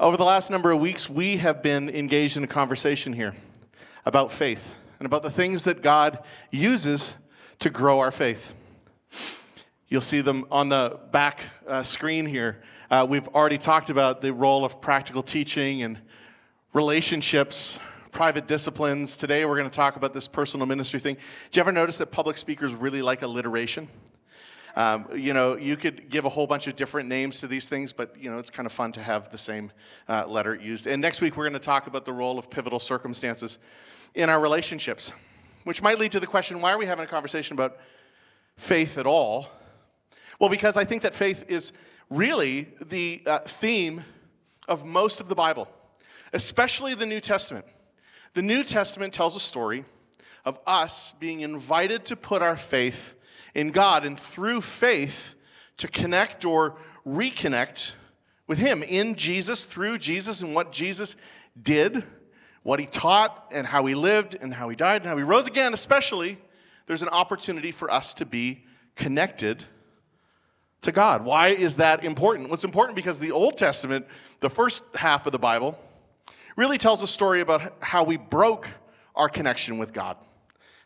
Over the last number of weeks, we have been engaged in a conversation here about faith and about the things that God uses to grow our faith. You'll see them on the back screen here. We've already talked about the role of practical teaching and relationships, private disciplines. Today we're going to talk about this personal ministry thing. Did you ever notice that public speakers really like alliteration? You could give a whole bunch of different names to these things, but, it's kind of fun to have the same letter used. And next week, we're going to talk about the role of pivotal circumstances in our relationships, which might lead to the question, why are we having a conversation about faith at all? Well, because I think that faith is really the theme of most of the Bible, especially the New Testament. The New Testament tells a story of us being invited to put our faith in God, and through faith to connect or reconnect with Him in Jesus, through Jesus, and what Jesus did, what He taught, and how He lived, and how He died, and how He rose again. Especially, there's an opportunity for us to be connected to God. Why is that important? Well, it's important because the Old Testament, the first half of the Bible, really tells a story about how we broke our connection with God,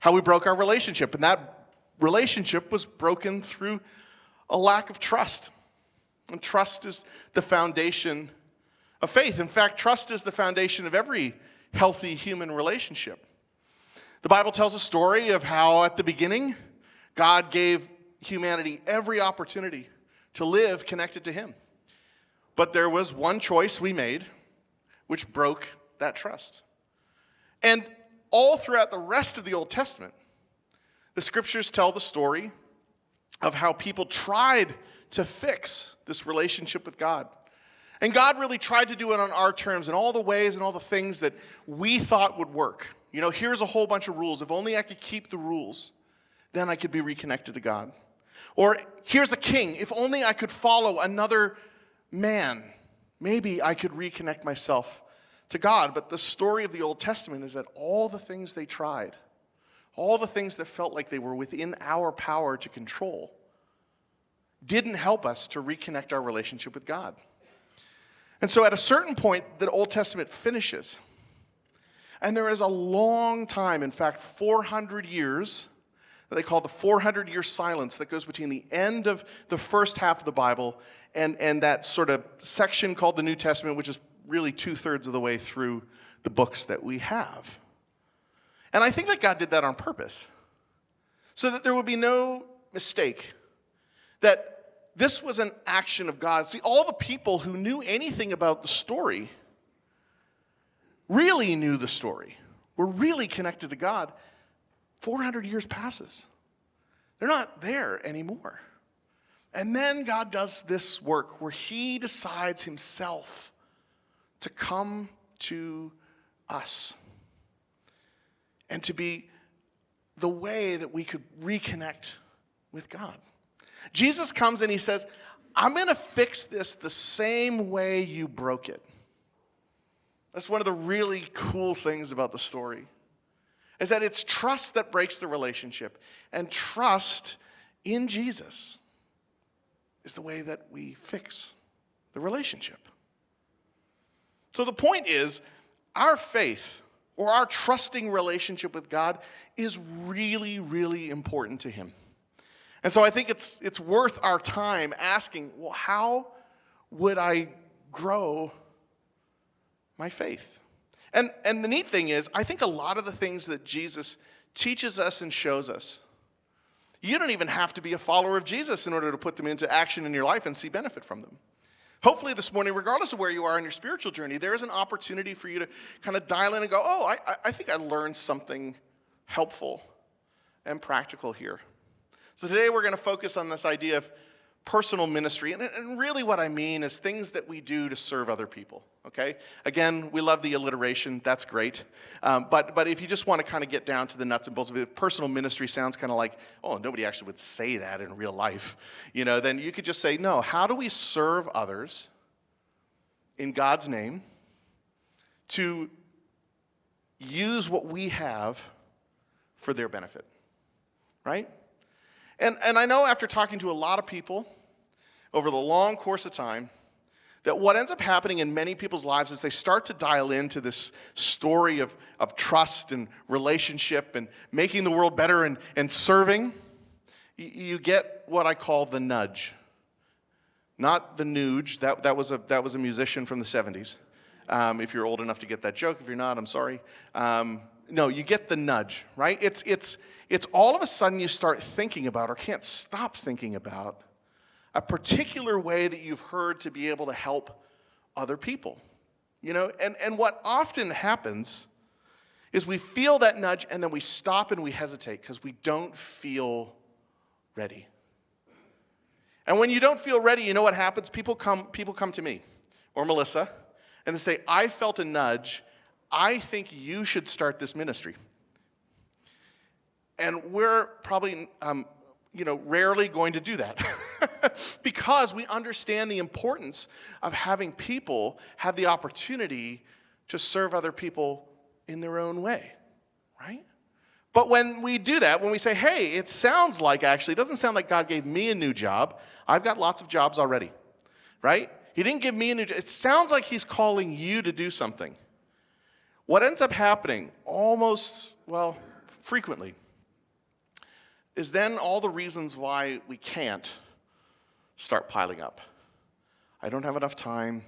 how we broke our relationship, and that relationship was broken through a lack of trust. And trust is the foundation of faith. In fact, trust is the foundation of every healthy human relationship. The Bible tells a story of how at the beginning, God gave humanity every opportunity to live connected to Him. But there was one choice we made which broke that trust. And all throughout the rest of the Old Testament, the scriptures tell the story of how people tried to fix this relationship with God. And God really tried to do it on our terms in all the ways and all the things that we thought would work. Here's a whole bunch of rules. If only I could keep the rules, then I could be reconnected to God. Or here's a king. If only I could follow another man, maybe I could reconnect myself to God. But the story of the Old Testament is that all the things they tried, all the things that felt like they were within our power to control, didn't help us to reconnect our relationship with God. And so at a certain point, the Old Testament finishes. And there is a long time, in fact, 400 years, that they call the 400-year silence that goes between the end of the first half of the Bible and that sort of section called the New Testament, which is really 2/3 of the way through the books that we have. And I think that God did that on purpose, so that there would be no mistake that this was an action of God. See, all the people who knew anything about the story really knew the story, were really connected to God. 400 years passes. They're not there anymore. And then God does this work where He decides Himself to come to us and to be the way that we could reconnect with God. Jesus comes and He says, I'm going to fix this the same way you broke it. That's one of the really cool things about the story, is that it's trust that breaks the relationship. And trust in Jesus is the way that we fix the relationship. So the point is, our faith, or our trusting relationship with God, is really, really important to Him. And so I think it's worth our time asking, well, how would I grow my faith? And the neat thing is, I think a lot of the things that Jesus teaches us and shows us, you don't even have to be a follower of Jesus in order to put them into action in your life and see benefit from them. Hopefully this morning, regardless of where you are in your spiritual journey, there is an opportunity for you to kind of dial in and go, oh, I think I learned something helpful and practical here. So today we're going to focus on this idea of personal ministry. And really what I mean is things that we do to serve other people, okay? Again, we love the alliteration. That's great. But if you just want to kind of get down to the nuts and bolts of it, personal ministry sounds kind of like, oh, nobody actually would say that in real life. Then you could just say, no, how do we serve others in God's name to use what we have for their benefit, right? And I know after talking to a lot of people over the long course of time that what ends up happening in many people's lives is they start to dial into this story of trust and relationship and making the world better and serving. You get what I call the nudge. Not the nooge. That was a musician from the 70s. If you're old enough to get that joke. If you're not, I'm sorry. No, you get the nudge, right? It's all of a sudden you start thinking about or can't stop thinking about a particular way that you've heard to be able to help other people. And what often happens is we feel that nudge and then we stop and we hesitate because we don't feel ready. And when you don't feel ready, you know what happens? People come to me or Melissa and they say, I felt a nudge. I think you should start this ministry. And we're probably, rarely going to do that because we understand the importance of having people have the opportunity to serve other people in their own way, right? But when we do that, when we say, hey, it doesn't sound like God gave me a new job. I've got lots of jobs already, right? He didn't give me a new job. It sounds like he's calling you to do something. What ends up happening frequently, is then all the reasons why we can't start piling up. I don't have enough time.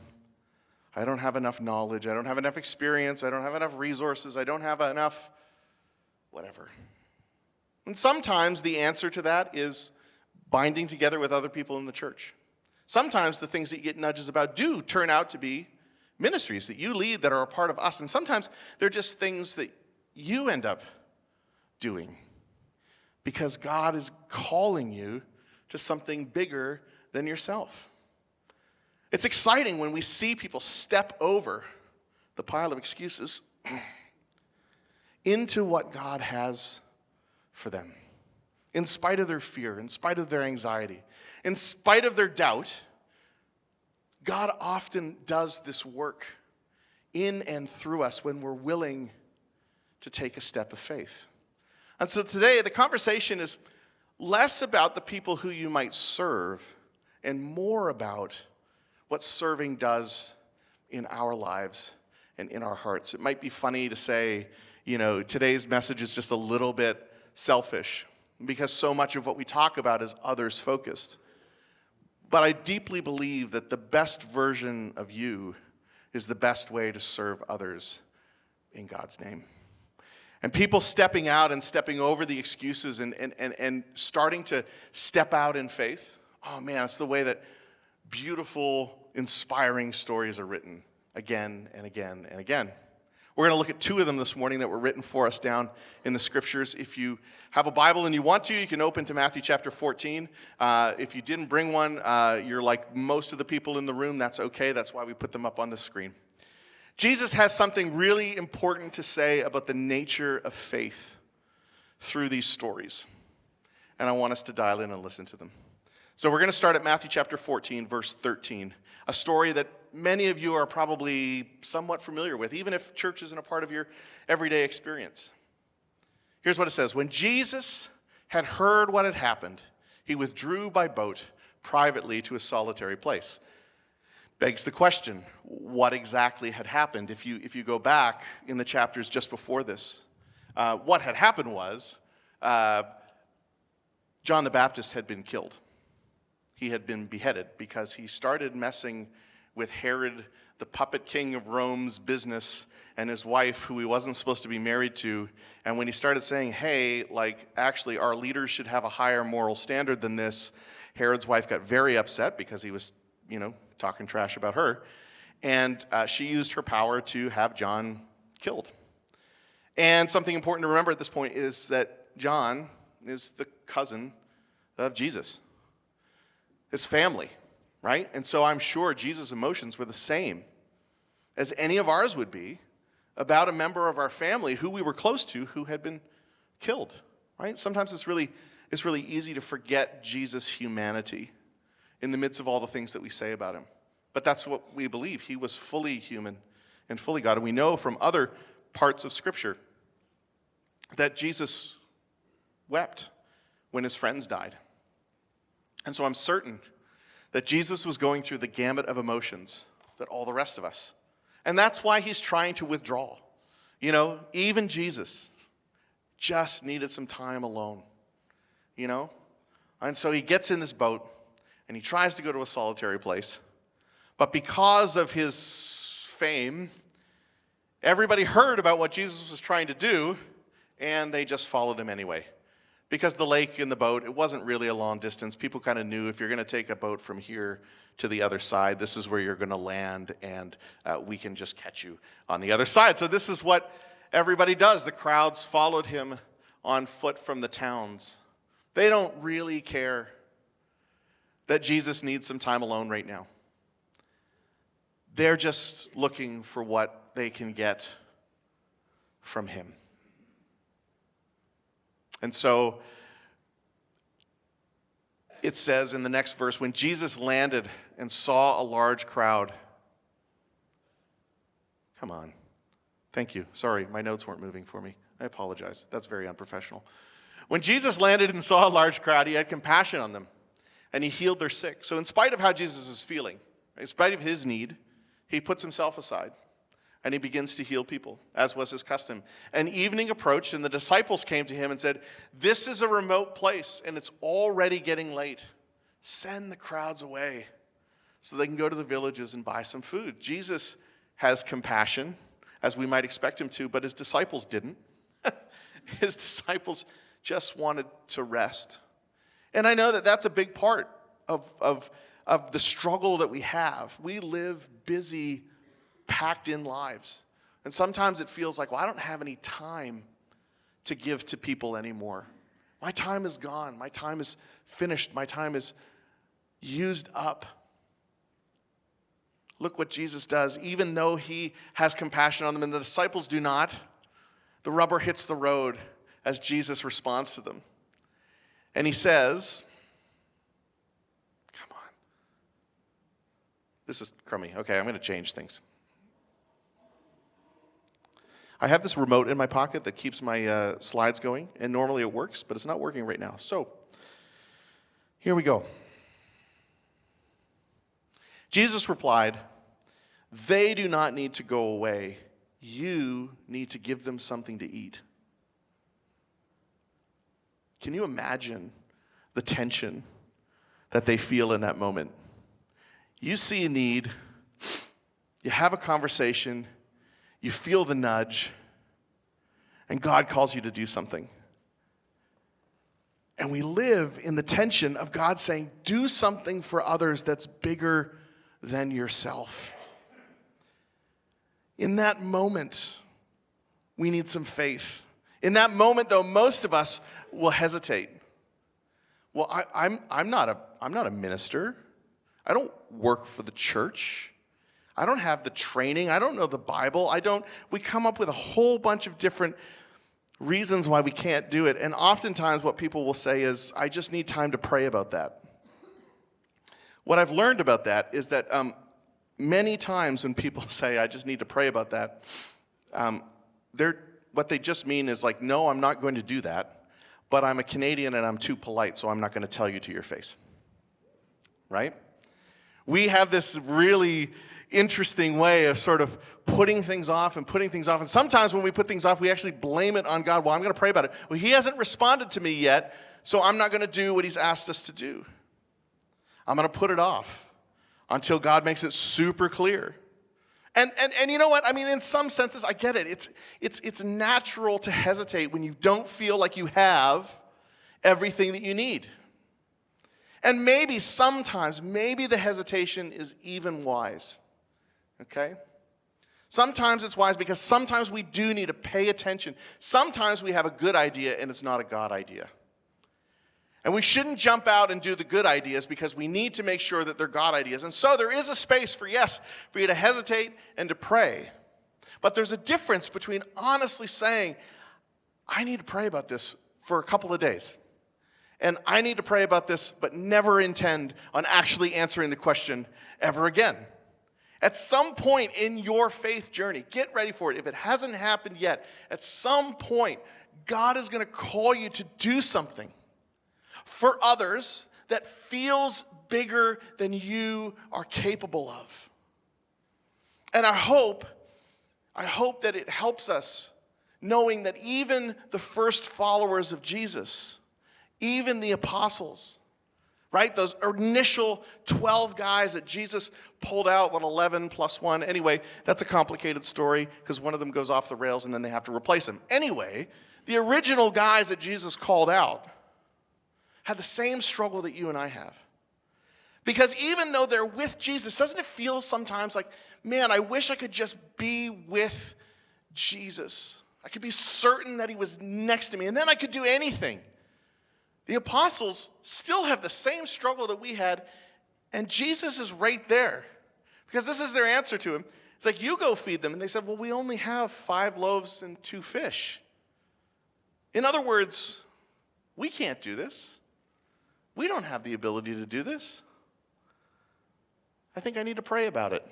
I don't have enough knowledge. I don't have enough experience. I don't have enough resources. I don't have enough whatever. And sometimes the answer to that is binding together with other people in the church. Sometimes the things that you get nudges about do turn out to be ministries that you lead that are a part of us. And sometimes they're just things that you end up doing because God is calling you to something bigger than yourself. It's exciting when we see people step over the pile of excuses into what God has for them. In spite of their fear, in spite of their anxiety, in spite of their doubt, God often does this work in and through us when we're willing to take a step of faith. And so today, the conversation is less about the people who you might serve and more about what serving does in our lives and in our hearts. It might be funny to say, today's message is just a little bit selfish because so much of what we talk about is others focused. But I deeply believe that the best version of you is the best way to serve others in God's name. And people stepping out and stepping over the excuses and starting to step out in faith, oh man, it's the way that beautiful, inspiring stories are written again and again and again. We're going to look at two of them this morning that were written for us down in the scriptures. If you have a Bible and you want to, you can open to Matthew chapter 14. If you didn't bring one, you're like most of the people in the room. That's okay. That's why we put them up on the screen. Jesus has something really important to say about the nature of faith through these stories. And I want us to dial in and listen to them. So we're going to start at Matthew chapter 14, verse 13, a story that many of you are probably somewhat familiar with, even if church isn't a part of your everyday experience. Here's what it says. When Jesus had heard what had happened, he withdrew by boat privately to a solitary place. Begs the question, what exactly had happened? If you go back in the chapters just before this, what had happened was John the Baptist had been killed. He had been beheaded because he started messing with Herod, the puppet king of Rome's business, and his wife, who he wasn't supposed to be married to. And when he started saying, hey, actually our leaders should have a higher moral standard than this, Herod's wife got very upset because he was, talking trash about her. And she used her power to have John killed. And something important to remember at this point is that John is the cousin of Jesus, his family, right? And so I'm sure Jesus' emotions were the same as any of ours would be about a member of our family who we were close to who had been killed, right? Sometimes it's really easy to forget Jesus' humanity in the midst of all the things that we say about him. But that's what we believe. He was fully human and fully God. And we know from other parts of Scripture that Jesus wept when his friends died. And so I'm certain that Jesus was going through the gamut of emotions than all the rest of us. And that's why he's trying to withdraw. You know, even Jesus just needed some time alone, you know? And so he gets in this boat and he tries to go to a solitary place. But because of his fame, everybody heard about what Jesus was trying to do, and they just followed him anyway. Because the lake and the boat, it wasn't really a long distance. People kind of knew if you're going to take a boat from here to the other side, this is where you're going to land, and we can just catch you on the other side. So this is what everybody does. The crowds followed him on foot from the towns. They don't really care that Jesus needs some time alone right now. They're just looking for what they can get from him. And so it says in the next verse, when Jesus landed and saw a large crowd. Come on. Thank you. Sorry, my notes weren't moving for me. I apologize. That's very unprofessional. When Jesus landed and saw a large crowd, he had compassion on them, and he healed their sick. So in spite of how Jesus is feeling, in spite of his need, he puts himself aside, and he begins to heal people, as was his custom. And evening approached, and the disciples came to him and said, "This is a remote place, and it's already getting late. Send the crowds away so they can go to the villages and buy some food." Jesus has compassion, as we might expect him to, but his disciples didn't. His disciples just wanted to rest. And I know that that's a big part of the struggle that we have. We live busy, packed in lives. And sometimes it feels like, well, I don't have any time to give to people anymore. My time is gone. My time is finished. My time is used up. Look what Jesus does. Even though he has compassion on them and the disciples do not, the rubber hits the road as Jesus responds to them. And he says, come on. This is crummy. Okay, I'm going to change things. I have this remote in my pocket that keeps my slides going, and normally it works, but it's not working right now. So, here we go. Jesus replied, "They do not need to go away. You need to give them something to eat." Can you imagine the tension that they feel in that moment? You see a need, you have a conversation, you feel the nudge, and God calls you to do something. And we live in the tension of God saying, do something for others that's bigger than yourself. In that moment, we need some faith. In that moment, though, most of us will hesitate. Well, I'm not a minister. I don't work for the church. I don't have the training. I don't know the Bible. We come up with a whole bunch of different reasons why we can't do it. And oftentimes what people will say is, I just need time to pray about that. What I've learned about that is that many times when people say, I just need to pray about that, what they just mean is like, no, I'm not going to do that, but I'm a Canadian and I'm too polite, so I'm not going to tell you to your face. Right? We have this really interesting way of sort of putting things off. And sometimes when we put things off, we actually blame it on God. Well, I'm going to pray about it. Well, he hasn't responded to me yet, so I'm not going to do what he's asked us to do. I'm going to put it off until God makes it super clear. And you know what? I mean, in some senses, I get it. It's natural to hesitate when you don't feel like you have everything that you need. And maybe sometimes, the hesitation is even wise. Okay? Sometimes it's wise because sometimes we do need to pay attention. Sometimes we have a good idea and it's not a God idea. And we shouldn't jump out and do the good ideas because we need to make sure that they're God ideas. And so there is a space for you to hesitate and to pray. But there's a difference between honestly saying, I need to pray about this for a couple of days. And I need to pray about this, but never intend on actually answering the question ever again. At some point in your faith journey, get ready for it. If it hasn't happened yet, at some point, God is going to call you to do something for others that feels bigger than you are capable of. And I hope that it helps us knowing that even the first followers of Jesus, even the apostles, right? Those initial 12 guys that Jesus pulled out, 11 plus 1? Anyway, that's a complicated story because one of them goes off the rails and then they have to replace him. Anyway, the original guys that Jesus called out had the same struggle that you and I have. Because even though they're with Jesus, doesn't it feel sometimes like, man, I wish I could just be with Jesus. I could be certain that he was next to me, and then I could do anything. The apostles still have the same struggle that we had, and Jesus is right there. Because this is their answer to him. It's like, you go feed them. And they said, well, we only have 5 loaves and 2 fish. In other words, we can't do this. We don't have the ability to do this. I think I need to pray about it.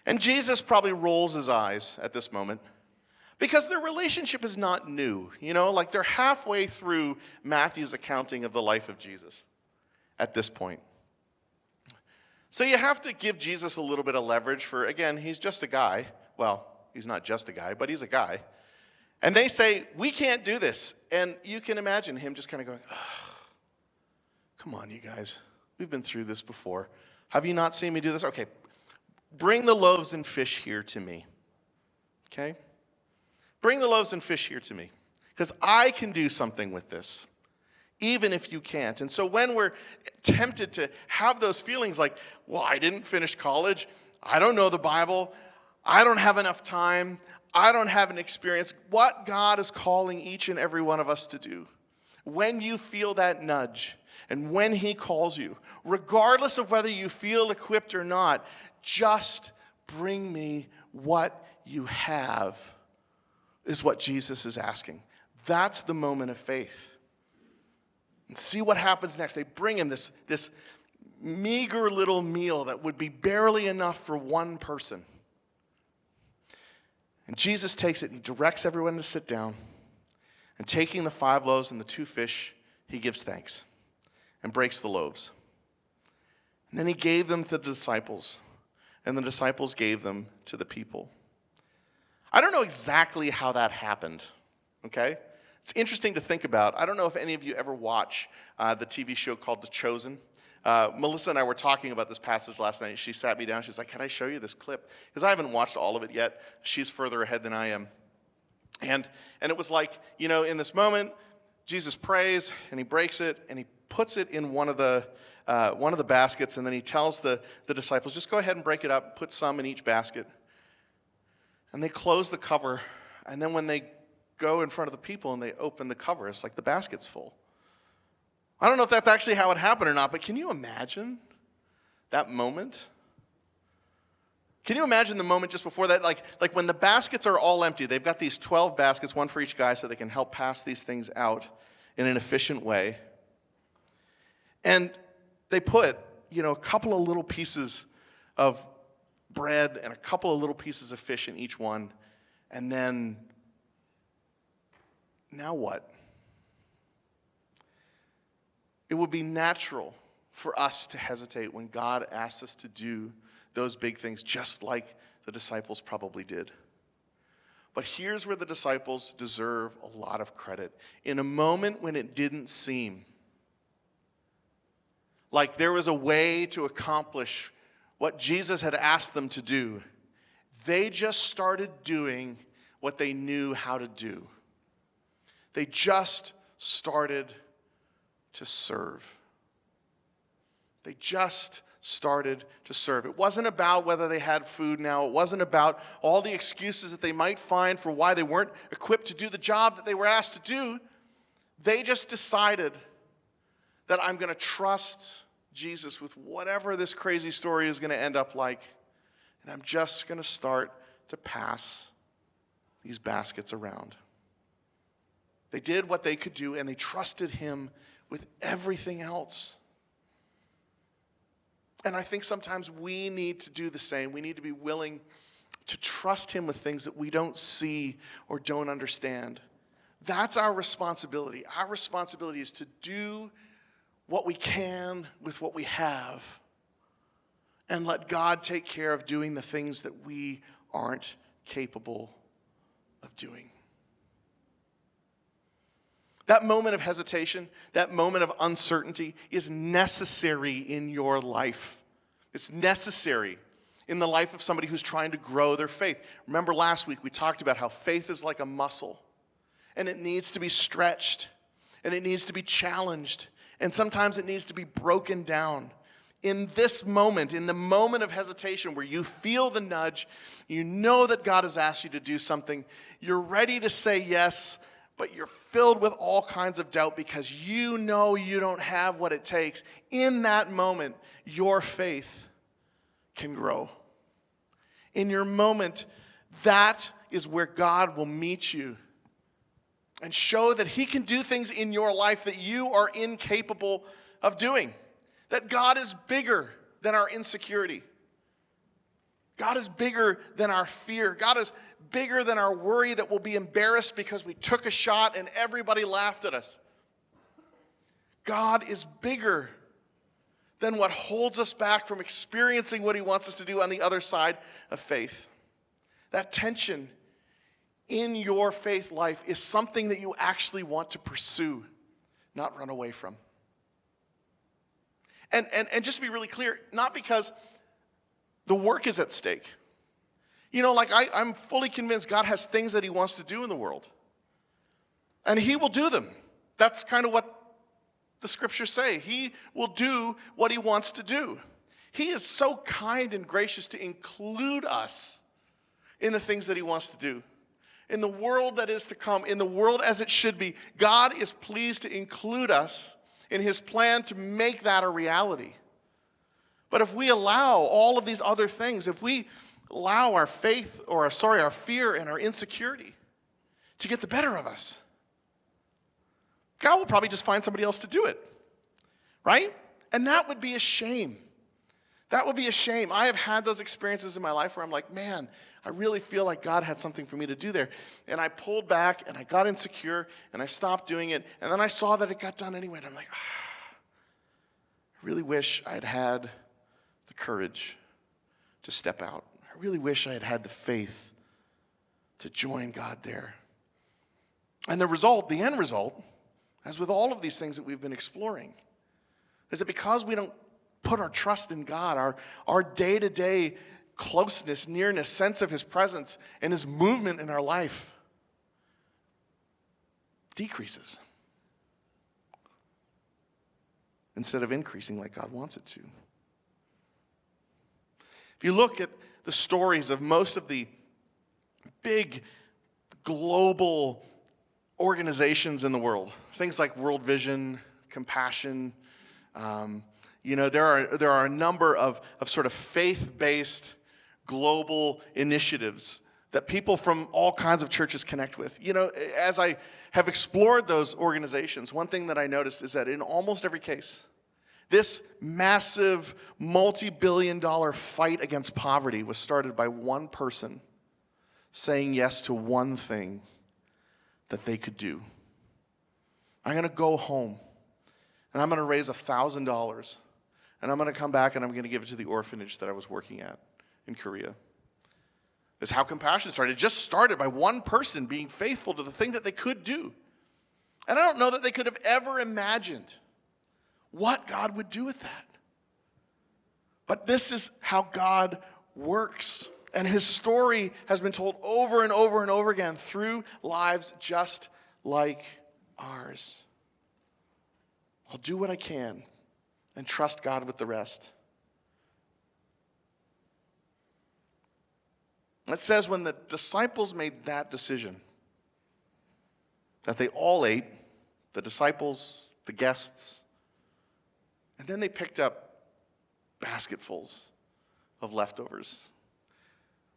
And Jesus probably rolls his eyes at this moment because their relationship is not new. You know, like they're halfway through Matthew's accounting of the life of Jesus at this point. So you have to give Jesus a little bit of leverage for, again, he's just a guy. Well, he's not just a guy, but he's a guy. And they say, we can't do this. And you can imagine him just kind of going, come on, you guys. We've been through this before. Have you not seen me do this? Okay, bring the loaves and fish here to me. Okay? Bring the loaves and fish here to me. Because I can do something with this, even if you can't. And so when we're tempted to have those feelings like, well, I didn't finish college. I don't know the Bible. I don't have enough time. I don't have an experience. What God is calling each and every one of us to do, when you feel that nudge and when he calls you, regardless of whether you feel equipped or not, just bring me what you have, is what Jesus is asking. That's the moment of faith. And see what happens next. They bring him this meager little meal that would be barely enough for one person. And Jesus takes it and directs everyone to sit down. And taking the 5 loaves and the 2 fish, he gives thanks and breaks the loaves. And then he gave them to the disciples, and the disciples gave them to the people. I don't know exactly how that happened, okay? It's interesting to think about. I don't know if any of you ever watch the TV show called The Chosen. Melissa and I were talking about this passage last night. She sat me down. She's like, can I show you this clip? Because I haven't watched all of it yet. She's further ahead than I am. And it was like, you know, in this moment, Jesus prays, and he breaks it, and he puts it in one of the baskets, and then he tells the disciples, just go ahead and break it up, put some in each basket. And they close the cover, and then when they go in front of the people and they open the cover, it's like the basket's full. I don't know if that's actually how it happened or not, but can you imagine that moment? Can you imagine the moment just before that? Like when the baskets are all empty, they've got these 12 baskets, one for each guy, so they can help pass these things out in an efficient way. And they put, a couple of little pieces of bread and a couple of little pieces of fish in each one. And then, now what? It would be natural for us to hesitate when God asks us to do those big things, just like the disciples probably did. But here's where the disciples deserve a lot of credit. In a moment when it didn't seem like there was a way to accomplish what Jesus had asked them to do, they just started doing what they knew how to do. They just started to serve. They just started to serve. It wasn't about whether they had food now. It wasn't about all the excuses that they might find for why they weren't equipped to do the job that they were asked to do. They just decided that I'm going to trust Jesus with whatever this crazy story is going to end up like, and I'm just going to start to pass these baskets around. They did what they could do, and they trusted him with everything else. And I think sometimes we need to do the same. We need to be willing to trust him with things that we don't see or don't understand. That's our responsibility. Our responsibility is to do what we can with what we have. and let God take care of doing the things that we aren't capable of doing. That moment of hesitation, that moment of uncertainty is necessary in your life. It's necessary in the life of somebody who's trying to grow their faith. Remember last week we talked about how faith is like a muscle, and it needs to be stretched, and it needs to be challenged, and sometimes it needs to be broken down. In this moment, in the moment of hesitation where you feel the nudge, you know that God has asked you to do something, you're ready to say yes, but you're filled with all kinds of doubt because you know you don't have what it takes. In that moment, your faith can grow. In your moment, that is where God will meet you and show that he can do things in your life that you are incapable of doing. That God is bigger than our insecurity. God is bigger than our fear. God is bigger than our worry that we'll be embarrassed because we took a shot and everybody laughed at us. God is bigger than what holds us back from experiencing what he wants us to do on the other side of faith. That tension in your faith life is something that you actually want to pursue, not run away from. And just to be really clear, not because the work is at stake. You know, like I'm fully convinced God has things that he wants to do in the world. And he will do them. That's kind of what the scriptures say. He will do what he wants to do. He is so kind and gracious to include us in the things that he wants to do. In the world that is to come, in the world as it should be, God is pleased to include us in his plan to make that a reality. But if we allow all of these other things, if we allow our fear and our insecurity to get the better of us, God will probably just find somebody else to do it, right? And that would be a shame. That would be a shame. I have had those experiences in my life where I'm like, man, I really feel like God had something for me to do there. And I pulled back and I got insecure and I stopped doing it. And then I saw that it got done anyway. And I'm like, I really wish I had had the courage to step out. I really wish I had had the faith to join God there. And the end result, as with all of these things that we've been exploring, is that because we don't put our trust in God, our day-to-day closeness, nearness, sense of his presence, and his movement in our life decreases instead of increasing like God wants it to. If you look at the stories of most of the big global organizations in the world, things like World Vision, Compassion, there are a number of sort of faith-based global initiatives that people from all kinds of churches connect with. You know, as I have explored those organizations, one thing that I noticed is that in almost every case, this massive multi-billion-dollar fight against poverty was started by one person saying yes to one thing that they could do. I'm going to go home and I'm going to raise $1,000 and I'm going to come back and I'm going to give it to the orphanage that I was working at in Korea. That's how Compassion started. It just started by one person being faithful to the thing that they could do. And I don't know that they could have ever imagined what God would do with that. But this is how God works. And his story has been told over and over and over again through lives just like ours. I'll do what I can and trust God with the rest. It says when the disciples made that decision, that they all ate, the disciples, the guests, and then they picked up basketfuls of leftovers,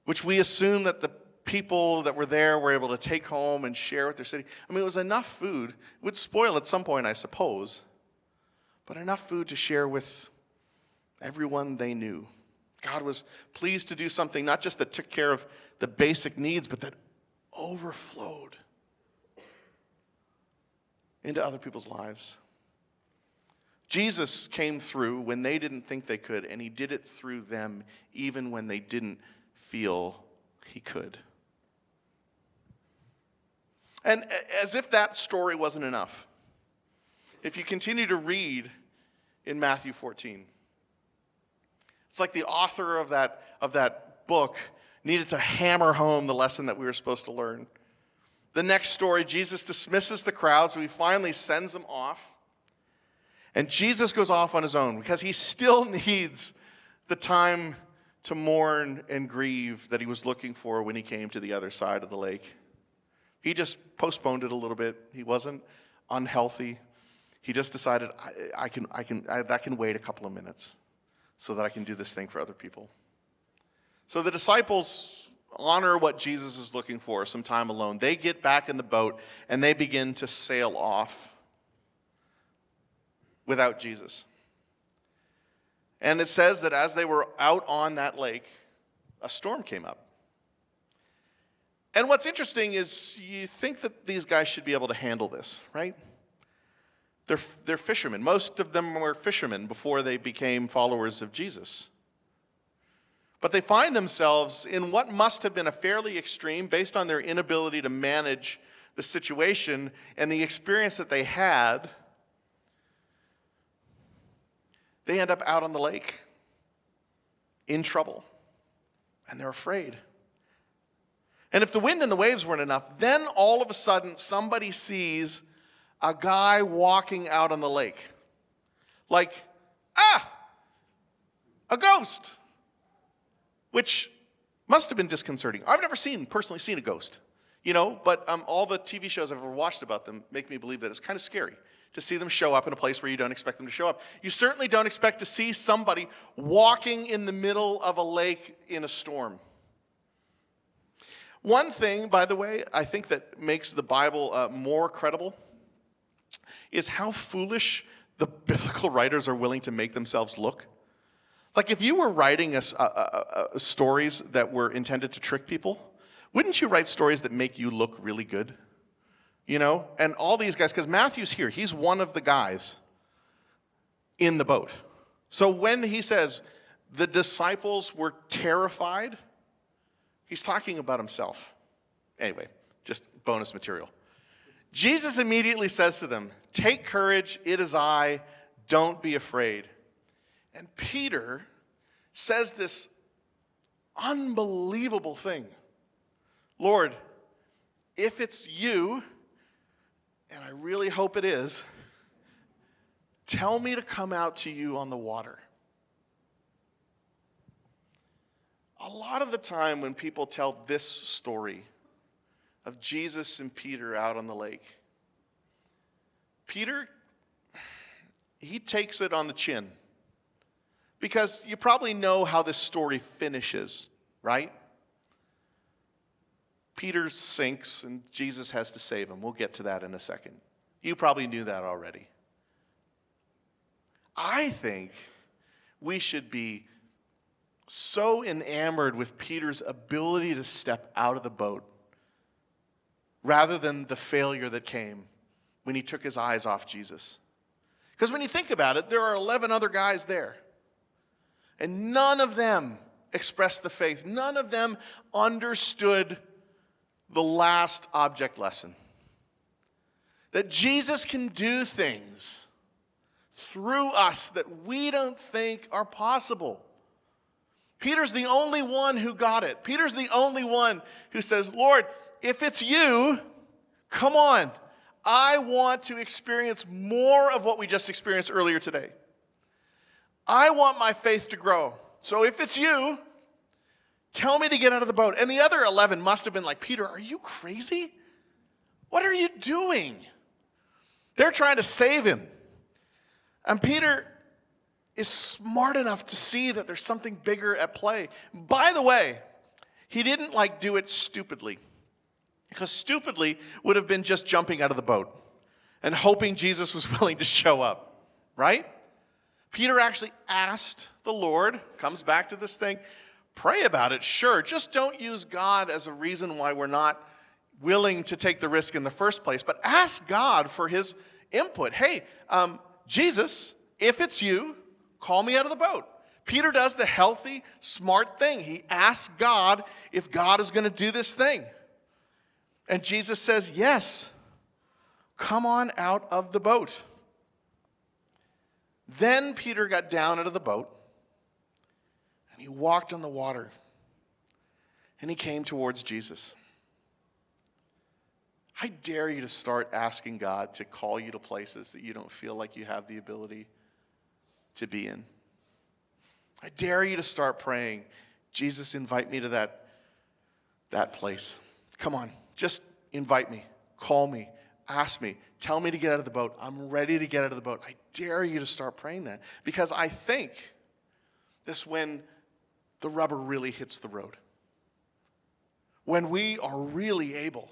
which we assume that the people that were there were able to take home and share with their city. I mean, it was enough food. It would spoil at some point, I suppose, but enough food to share with everyone they knew. God was pleased to do something not just that took care of the basic needs, but that overflowed into other people's lives. Jesus came through when they didn't think they could, and he did it through them even when they didn't feel he could. And as if that story wasn't enough, if you continue to read in Matthew 14, it's like the author of that book needed to hammer home the lesson that we were supposed to learn. The next story, Jesus dismisses the crowd, so he finally sends them off. And Jesus goes off on his own because he still needs the time to mourn and grieve that he was looking for when he came to the other side of the lake. He just postponed it a little bit. He wasn't unhealthy. He just decided, that can wait a couple of minutes so that I can do this thing for other people. So the disciples honor what Jesus is looking for, some time alone. They get back in the boat and they begin to sail off without Jesus. And it says that as they were out on that lake, a storm came up. And what's interesting is you think that these guys should be able to handle this, right? They're fishermen. Most of them were fishermen before they became followers of Jesus. But they find themselves in what must have been a fairly extreme, based on their inability to manage the situation and the experience that they had. They end up out on the lake in trouble, and they're afraid. And if the wind and the waves weren't enough, then all of a sudden somebody sees a guy walking out on the lake. Like, a ghost. Which must have been disconcerting. I've never personally seen a ghost, but all the TV shows I've ever watched about them make me believe that it's kind of scary to see them show up in a place where you don't expect them to show up. You certainly don't expect to see somebody walking in the middle of a lake in a storm. One thing, by the way, I think that makes the Bible more credible is how foolish the biblical writers are willing to make themselves look. Like if you were writing stories that were intended to trick people, wouldn't you write stories that make you look really good? And all these guys, because Matthew's here, he's one of the guys in the boat. So when he says the disciples were terrified, he's talking about himself. Anyway, just bonus material. Jesus immediately says to them, "Take courage, it is I, don't be afraid." And Peter says this unbelievable thing. "Lord, if it's you, and I really hope it is, tell me to come out to you on the water." A lot of the time when people tell this story of Jesus and Peter out on the lake, Peter, he takes it on the chin. Because you probably know how this story finishes, right? Peter sinks and Jesus has to save him. We'll get to that in a second. You probably knew that already. I think we should be so enamored with Peter's ability to step out of the boat rather than the failure that came when he took his eyes off Jesus. Because when you think about it, there are 11 other guys there. And none of them expressed the faith. None of them understood the last object lesson. That Jesus can do things through us that we don't think are possible. Peter's the only one who got it. Peter's the only one who says, "Lord, if it's you, come on. I want to experience more of what we just experienced earlier today. I want my faith to grow. So if it's you, tell me to get out of the boat." And the other 11 must have been like, "Peter, are you crazy? What are you doing?" They're trying to save him. And Peter is smart enough to see that there's something bigger at play. By the way, he didn't do it stupidly. Because stupidly would have been just jumping out of the boat and hoping Jesus was willing to show up, right? Peter actually asked the Lord, comes back to this thing, pray about it, sure. Just don't use God as a reason why we're not willing to take the risk in the first place. But ask God for his input. Hey, Jesus, if it's you, call me out of the boat. Peter does the healthy, smart thing. He asks God if God is going to do this thing. And Jesus says, yes, come on out of the boat. Then Peter got down out of the boat, and he walked on the water, and he came towards Jesus. I dare you to start asking God to call you to places that you don't feel like you have the ability to be in. I dare you to start praying, Jesus, invite me to that place. Come on, just invite me, call me, ask me, tell me to get out of the boat. I'm ready to get out of the boat. I dare you to start praying that, because I think that's when the rubber really hits the road. When we are really able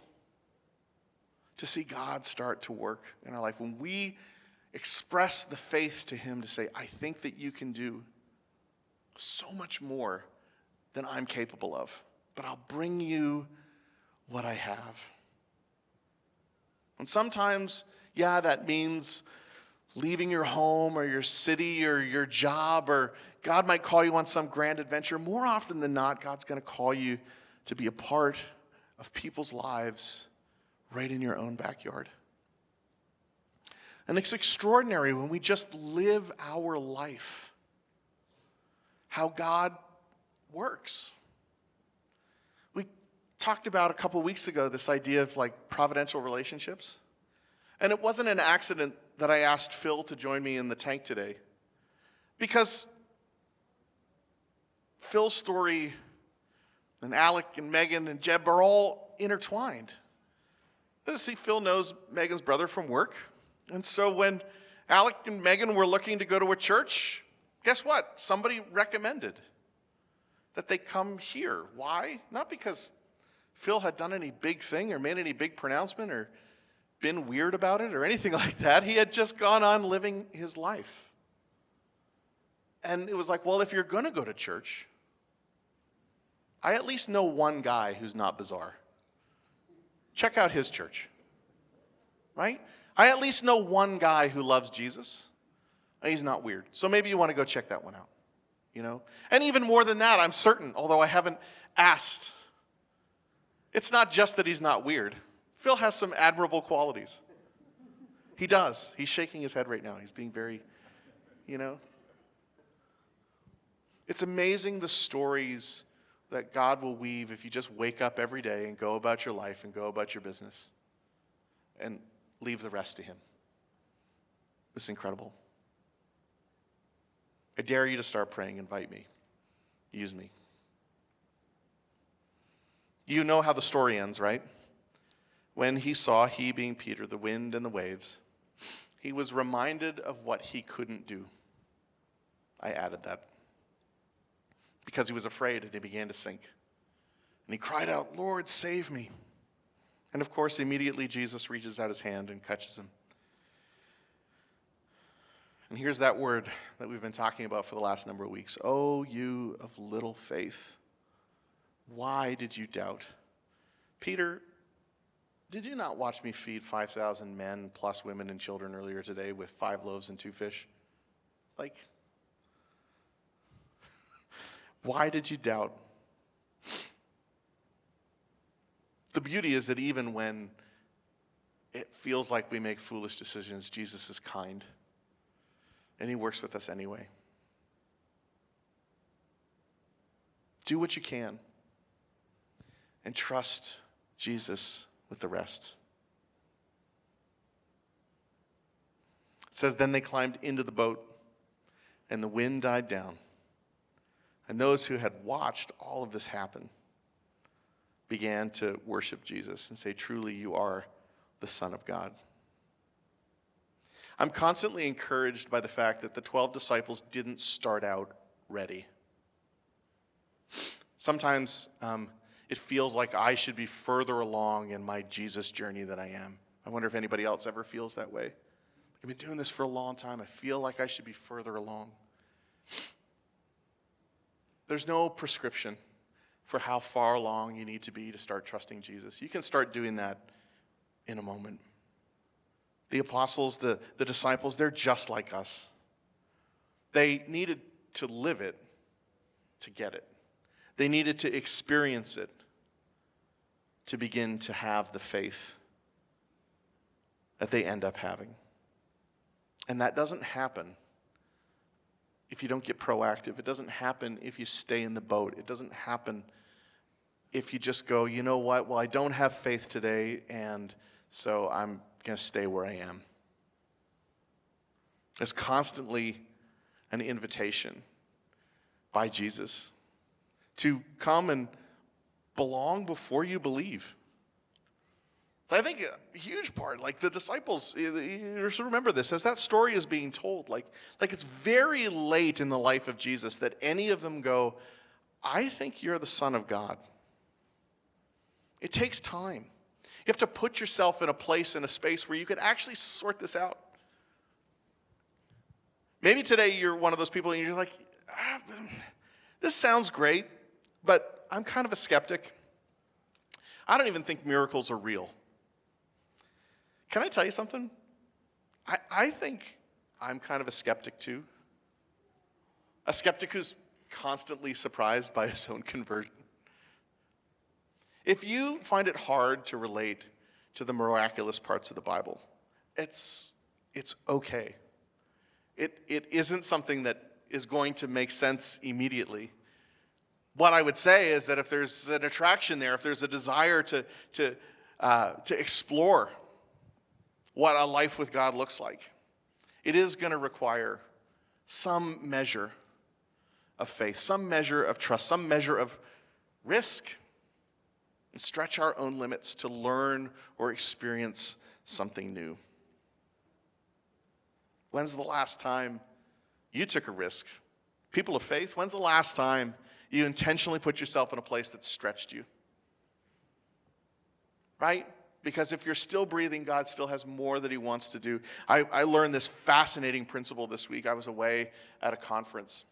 to see God start to work in our life. When we express the faith to him to say, I think that you can do so much more than I'm capable of, but I'll bring you what I have. And sometimes, yeah, that means leaving your home or your city or your job, or God might call you on some grand adventure. More often than not, God's going to call you to be a part of people's lives right in your own backyard. And it's extraordinary when we just live our life, how God works. We talked about a couple weeks ago this idea of like providential relationships. And it wasn't an accident that I asked Phil to join me in the tank today, because Phil's story and Alec and Megan and Jeb are all intertwined. See, Phil knows Megan's brother from work. And so when Alec and Megan were looking to go to a church, guess what? Somebody recommended that they come here. Why? Not because Phil had done any big thing or made any big pronouncement or been weird about it or anything like that. He had just gone on living his life. And it was like, well, if you're going to go to church, I at least know one guy who's not bizarre. Check out his church, right? I at least know one guy who loves Jesus, and he's not weird. So maybe you want to go check that one out, you know? And even more than that, I'm certain, although I haven't asked, it's not just that he's not weird. Phil has some admirable qualities. He does. He's shaking his head right now. He's being very, you know? It's amazing the stories that God will weave if you just wake up every day and go about your life and go about your business and leave the rest to him. It's incredible. I dare you to start praying. Invite me. Use me. You know how the story ends, right? When he saw, he being Peter, the wind and the waves, he was reminded of what he couldn't do. I added that. Because he was afraid and he began to sink. And he cried out, Lord, save me. And of course, immediately Jesus reaches out his hand and catches him. And here's that word that we've been talking about for the last number of weeks. Oh, you of little faith, why did you doubt? Peter, did you not watch me feed 5,000 men plus women and children earlier today with 5 loaves and 2 fish? Like, why did you doubt? The beauty is that even when it feels like we make foolish decisions, Jesus is kind, and he works with us anyway. Do what you can, and trust Jesus with the rest. It says, then they climbed into the boat, and the wind died down. And those who had watched all of this happen began to worship Jesus and say, truly, you are the Son of God. I'm constantly encouraged by the fact that the 12 disciples didn't start out ready. Sometimes it feels like I should be further along in my Jesus journey than I am. I wonder if anybody else ever feels that way. I've been doing this for a long time. I feel like I should be further along. There's no prescription for how far along you need to be to start trusting Jesus. You can start doing that in a moment. The apostles, the disciples, they're just like us. They needed to live it to get it. They needed to experience it to begin to have the faith that they end up having. And that doesn't happen if you don't get proactive. It doesn't happen if you stay in the boat. It doesn't happen if you just go, you know what, well, I don't have faith today, and so I'm going to stay where I am. There's constantly an invitation by Jesus to come and belong before you believe. So I think a huge part, like the disciples, you just remember this, as that story is being told, like it's very late in the life of Jesus that any of them go, I think you're the Son of God. It takes time. You have to put yourself in a place, in a space where you can actually sort this out. Maybe today you're one of those people and you're like, this sounds great, but I'm kind of a skeptic. I don't even think miracles are real. Can I tell you something? I think I'm kind of a skeptic too. A skeptic who's constantly surprised by his own conversion. If you find it hard to relate to the miraculous parts of the Bible, it's okay. It isn't something that is going to make sense immediately. What I would say is that if there's an attraction there, if there's a desire to explore what a life with God looks like, it is going to require some measure of faith, some measure of trust, some measure of risk, and stretch our own limits to learn or experience something new. When's the last time you took a risk? People of faith, when's the last time you intentionally put yourself in a place that stretched you? Right? Because if you're still breathing, God still has more that he wants to do. I learned this fascinating principle this week. I was away at a conference.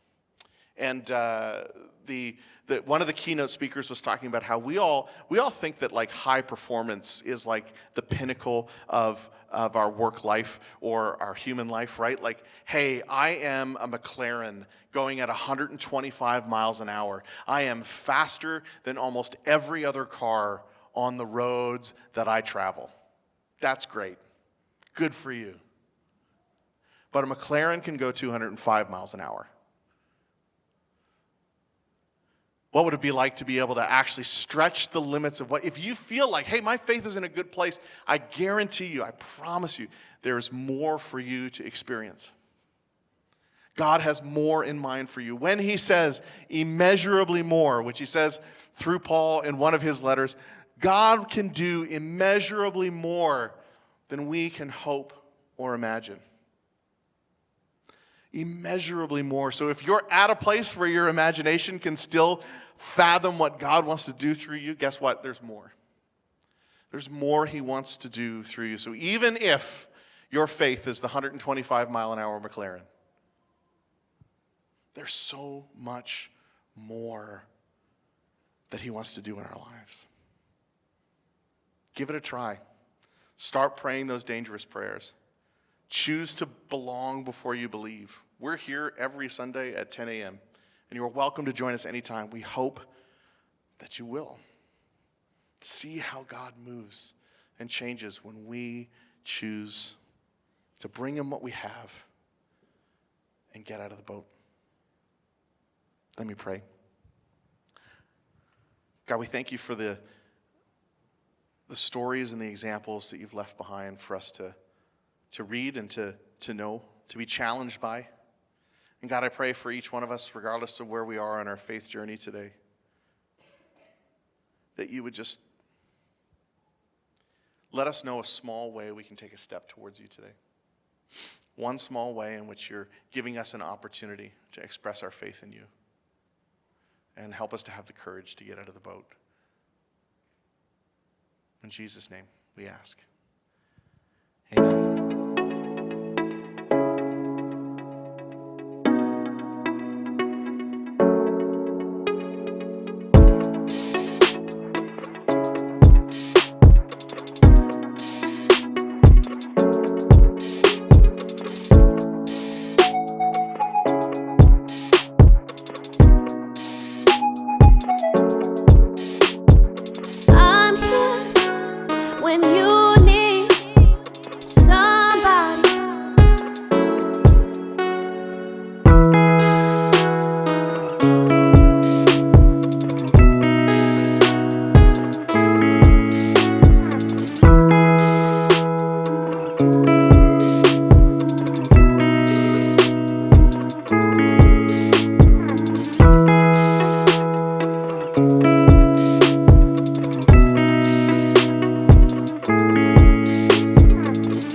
And one of the keynote speakers was talking about how we all think that like high performance is like the pinnacle of our work life or our human life, right? Like, hey, I am a McLaren going at 125 miles an hour. I am faster than almost every other car on the roads that I travel. That's great. Good for you. But a McLaren can go 205 miles an hour. What would it be like to be able to actually stretch the limits of what, if you feel like, hey, my faith is in a good place, I guarantee you, I promise you, there is more for you to experience. God has more in mind for you. When he says immeasurably more, which he says through Paul in one of his letters, God can do immeasurably more than we can hope or imagine. Immeasurably more. So if you're at a place where your imagination can still fathom what God wants to do through you, guess what? There's more. There's more he wants to do through you. So even if your faith is the 125 mile an hour McLaren, there's so much more that he wants to do in our lives. Give it a try. Start praying those dangerous prayers. Choose to belong before you believe. We're here every Sunday at 10 a.m., and you're welcome to join us anytime. We hope that you will. See how God moves and changes when we choose to bring him what we have and get out of the boat. Let me pray. God, we thank you for the stories and the examples that you've left behind for us to read and to know, to be challenged by. And God, I pray for each one of us, regardless of where we are on our faith journey today, that you would just let us know a small way we can take a step towards you today. One small way in which you're giving us an opportunity to express our faith in you. And help us to have the courage to get out of the boat. In Jesus' name, we ask. Amen.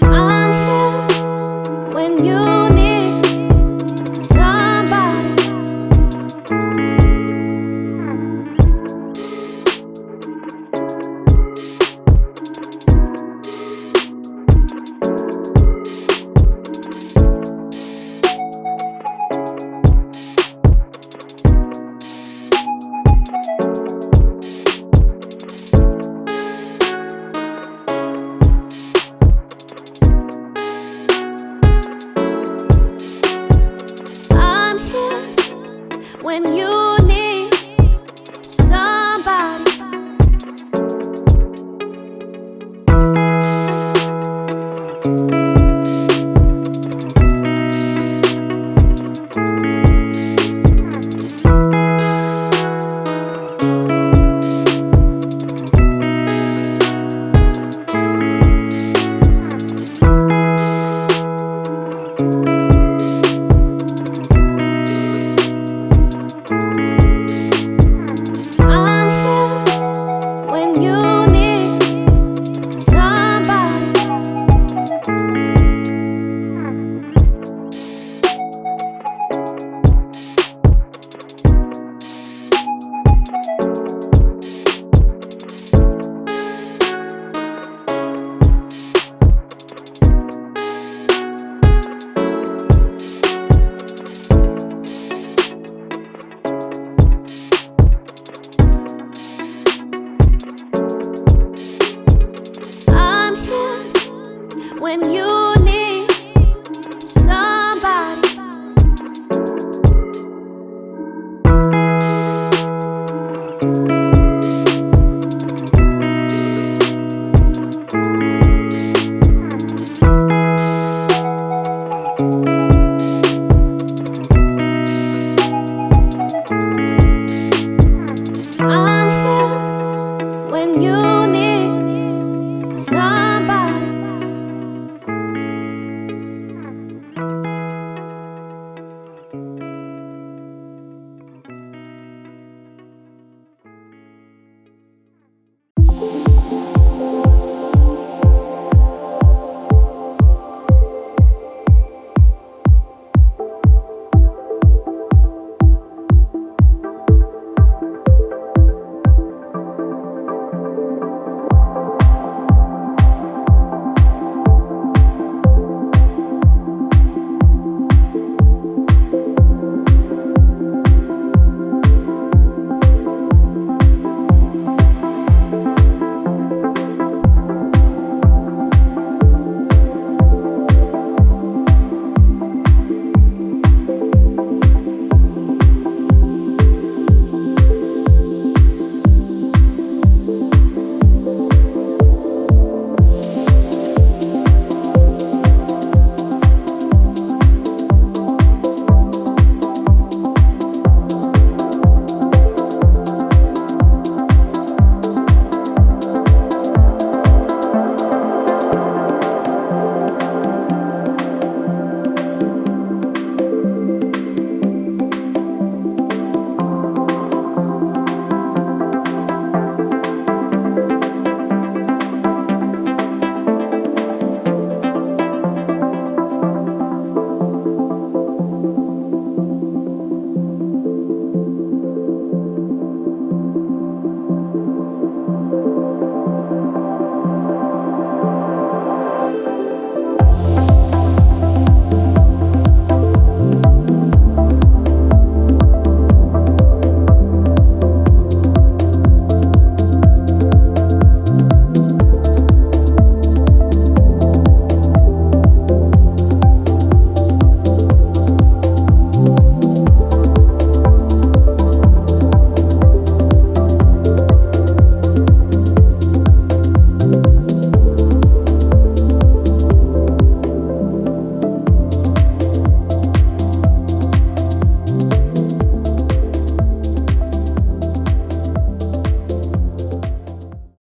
I'm here when you need somebody. I'm here when you need somebody. I'm here when you need somebody. I'm here when you need somebody.